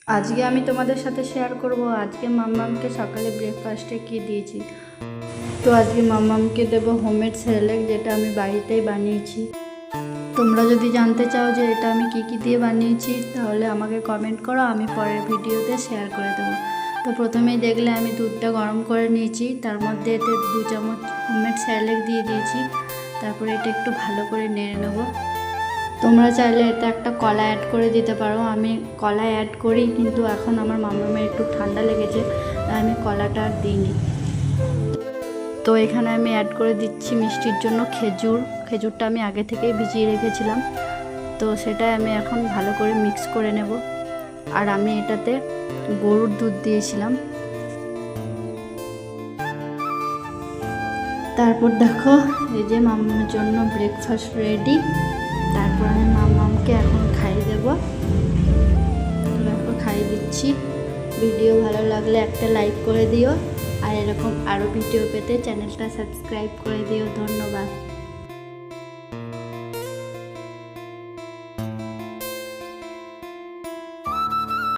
আজকে আমি তোমাদের সাথে শেয়ার করব আজকে মাম্মামকে সকালে ব্রেকফাস্টে কি দিয়েছি। তো আজকে মাম্মামকে দেবো হোমমেড সেরেলাক, যেটা আমি বাড়িতেই বানিয়েছি। তোমরা যদি জানতে চাও যে এটা আমি কি দিয়ে বানিয়েছি তাহলে আমাকে কমেন্ট করো, আমি পরের ভিডিওতে শেয়ার করে দেবো। তো প্রথমেই দেখলে আমি দুধটা গরম করে নিয়েছি, তার মধ্যে এতে 2 চামচ হোমমেড সেরেলাক দিয়ে দিয়েছি। তারপরে এটা একটু ভালো করে নেড়ে নেবো। তোমরা চাইলে এটা একটা কলা অ্যাড করে দিতে পারো, আমি কলা অ্যাড করি, কিন্তু এখন আমার মামামের একটু ঠান্ডা লেগেছে তাই আমি কলাটা আর দিইনি। তো এখানে আমি অ্যাড করে দিচ্ছি মিষ্টির জন্য খেজুরটা আমি আগে থেকেই ভিজিয়ে রেখেছিলাম। তো সেটাই আমি এখন ভালো করে মিক্স করে নেব। আর আমি এটাতে গরুর দুধ দিয়েছিলাম। তারপর দেখো এই যে মামামের জন্য ব্রেকফাস্ট রেডি। তারপর আমি মামামকে এখন খাইয়ে দেবো। তারপর খাইয়ে দিচ্ছি। ভিডিও ভালো লাগলে একটা লাইক করে দিও, আর এরকম আরও ভিডিও পেতে চ্যানেলটা সাবস্ক্রাইব করে দিও। ধন্যবাদ।